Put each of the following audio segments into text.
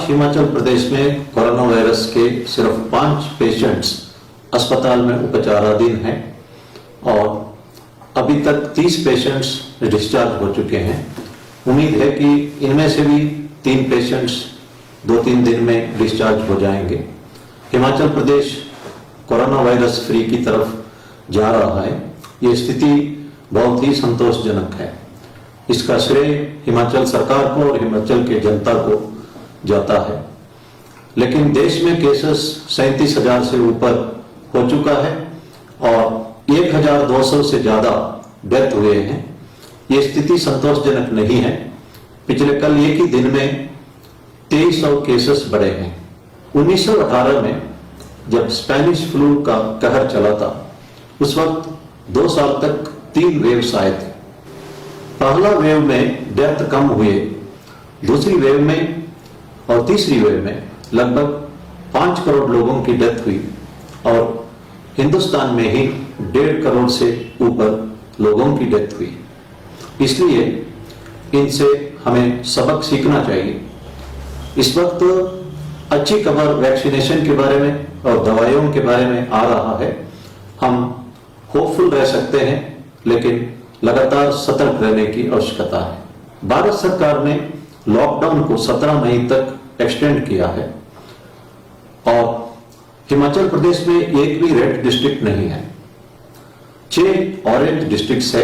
आज हिमाचल प्रदेश में corona virus के सिर्फ 5 पेशेंट्स अस्पताल में उपचाराधीन हैं और अभी तक 30 पेशेंट्स डिस्चार्ज हो चुके हैं। उम्मीद है कि इनमें से भी 3 पेशेंट्स 2-3 दिन में डिस्चार्ज हो जाएंगे। Himachal Pradesh corona virus free की तरफ जा रहा है। ये स्थिति बहुत ही संतोषजनक है। इसका श्रेय हिमाचल सरकार को और हिमाचल के जनता को जाता है। लेकिन देश में केसेस 37,000 से ऊपर हो चुका है और 1,200 से ज्यादा डेथ हुए हैं। ये स्थिति संतोषजनक नहीं है। पिछले कल एक ही दिन में 2300 केसेस बढ़े हैं। 1918 में जब स्पेनिश फ्लू का कहर चला था, उस वक्त 2 साल तक 3 वेव्स आए थे। पहला वेव में डेथ कम हुए, दूसरी वेव में और तीसरी वेव में लगभग 5 करोड़ लोगों की डेथ हुई और हिंदुस्तान में ही 1.5 करोड़ से ऊपर लोगों की डेथ हुई। इसलिए इनसे हमें सबक सीखना चाहिए। इस वक्त अच्छी खबर वैक्सीनेशन के बारे में और दवाइयों के बारे में आ रहा है। हम होपफुल रह सकते हैं, लेकिन लगातार सतर्क रहने की आवश्यकता है। भारत सरकार ने लॉकडाउन को 17 मई तक एक्सटेंड किया है और हिमाचल प्रदेश में एक भी रेड डिस्ट्रिक्ट नहीं है। 6 ऑरेंज डिस्ट्रिक्ट्स है: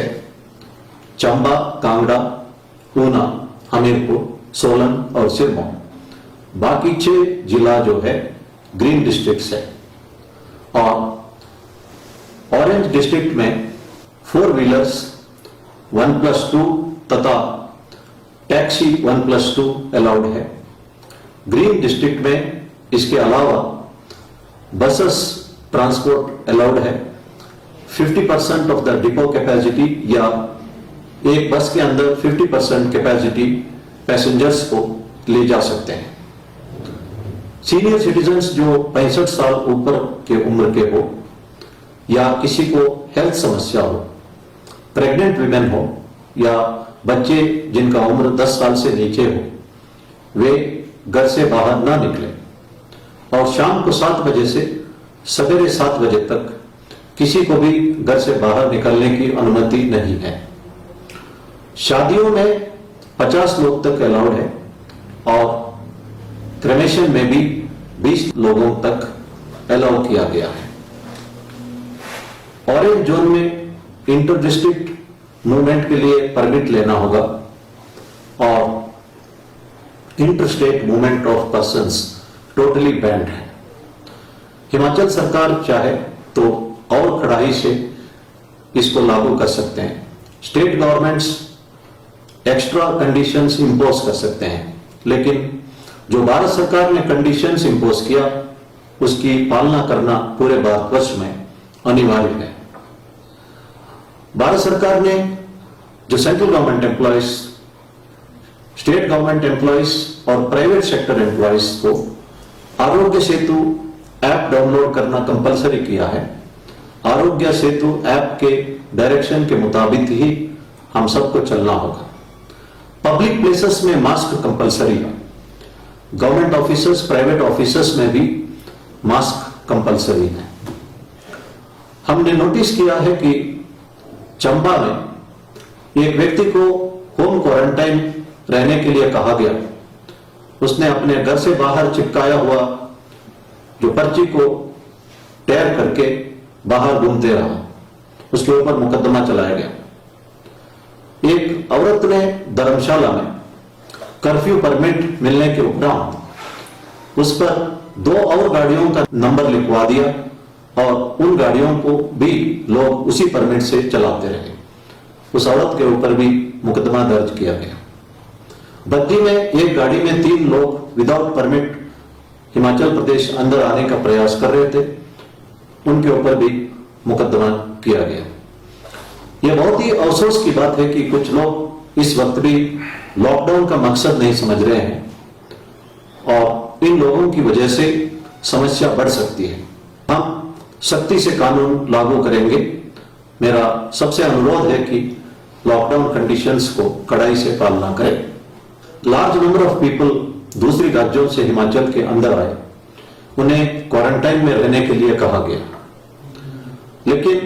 चंबा, कांगड़ा, ऊना, हमीरपुर, सोलन और सिरमौर। बाकी 6 जिला जो है ग्रीन डिस्ट्रिक्ट्स है। और ऑरेंज डिस्ट्रिक्ट में 4 व्हीलर्स 1+2 तथा टैक्सी 1+2 अलाउड है। ग्रीन डिस्ट्रिक्ट में इसके अलावा बसेस ट्रांसपोर्ट अलाउड है। 50% ऑफ द डिपो कैपेसिटी या एक बस के अंदर 50% कैपेसिटी पैसेंजर्स को ले जा सकते हैं। सीनियर सिटीजन्स जो 65 साल ऊपर के उम्र के हो या किसी को हेल्थ समस्या हो, प्रेग्नेंट विमेन हो या बच्चे जिनका उम्र 10 साल से नीचे हो, वे घर से बाहर ना निकले और शाम को 7 बजे से सवेरे 7 बजे तक किसी को भी घर से बाहर निकलने की अनुमति नहीं है। शादियों में 50 लोग तक अलाउड है और क्रेमेशन में भी 20 लोगों तक अलाउ किया गया है। ऑरेंज जोन में इंटर डिस्ट्रिक्ट मूवमेंट के लिए परमिट लेना होगा और inter state movement of persons totally band है। हिमाचल सरकार चाहे तो और कड़ाई से इसको लागू कर सकते हैं। State governments extra conditions impose कर सकते हैं, लेकिन जो भारत सरकार ने कंडीशंस इंपोज किया उसकी पालना करना पूरे भारतवर्ष में अनिवार्य है। भारत सरकार ने जो central government employees, state government employees और प्राइवेट सेक्टर एम्प्लॉयज को आरोग्य सेतु ऐप डाउनलोड करना कंपलसरी किया है। आरोग्य सेतु ऐप के डायरेक्शन के मुताबिक ही हम सबको चलना होगा। पब्लिक प्लेसेस में मास्क कंपलसरी है। गवर्नमेंट ऑफिसर्स, प्राइवेट ऑफिसर्स में भी मास्क कंपलसरी है। हमने नोटिस किया है कि चंबा में एक व्यक्ति को होम क्वारंटाइन रहने के लिए कहा गया। उसने अपने घर से बाहर चिपकाया हुआ जो पर्ची को टेयर करके बाहर घूमते रहा। उसके ऊपर मुकदमा चलाया गया। एक औरत ने धर्मशाला में कर्फ्यू परमिट मिलने के उपरांत उस पर 2 और गाड़ियों का नंबर लिखवा दिया और उन गाड़ियों को भी लोग उसी परमिट से चलाते रहे। उस औरत के ऊपर भी मुकदमा दर्ज किया गया। बद्दी में एक गाड़ी में 3 लोग विदाउट परमिट हिमाचल प्रदेश अंदर आने का प्रयास कर रहे थे। उनके ऊपर भी मुकदमा किया गया। यह बहुत ही अफसोस की बात है कि कुछ लोग इस वक्त भी लॉकडाउन का मकसद नहीं समझ रहे हैं और इन लोगों की वजह से समस्या बढ़ सकती है। हम सख्ती से कानून लागू करेंगे। मेरा सबसे अनुरोध है कि लॉकडाउन कंडीशंस को कड़ाई से पालना करें। लार्ज नंबर ऑफ पीपल दूसरी राज्यों से हिमाचल के अंदर आए उन्हें क्वारंटाइन में रहने के लिए कहा गया। लेकिन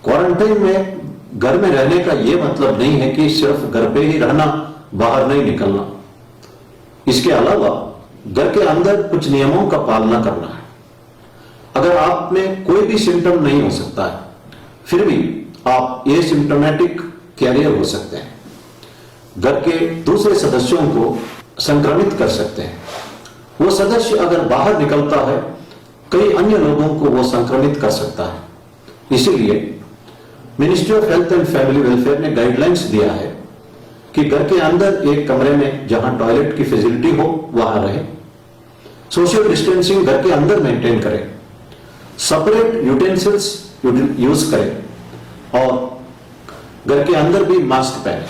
क्वारंटाइन में घर में रहने का यह मतलब नहीं है कि सिर्फ घर पे ही रहना, बाहर नहीं निकलना। इसके अलावा घर के अंदर कुछ नियमों का पालना करना है। अगर आप में कोई भी सिम्टम नहीं हो सकता है, फिर भी आप एसिम्प्टोमेटिक कैरियर हो सकते हैं, घर के दूसरे सदस्यों को संक्रमित कर सकते हैं। वो सदस्य अगर बाहर निकलता है, कई अन्य लोगों को वो संक्रमित कर सकता है। इसीलिए ministry of health and family welfare ने गाइडलाइंस दिया है कि घर के अंदर एक कमरे में जहां टॉयलेट की फैसिलिटी हो वहां रहे, सोशल डिस्टेंसिंग घर के अंदर मेंटेन करें, सेपरेट यूटेंसिल्स यूज करें और घर के अंदर भी मास्क पहने।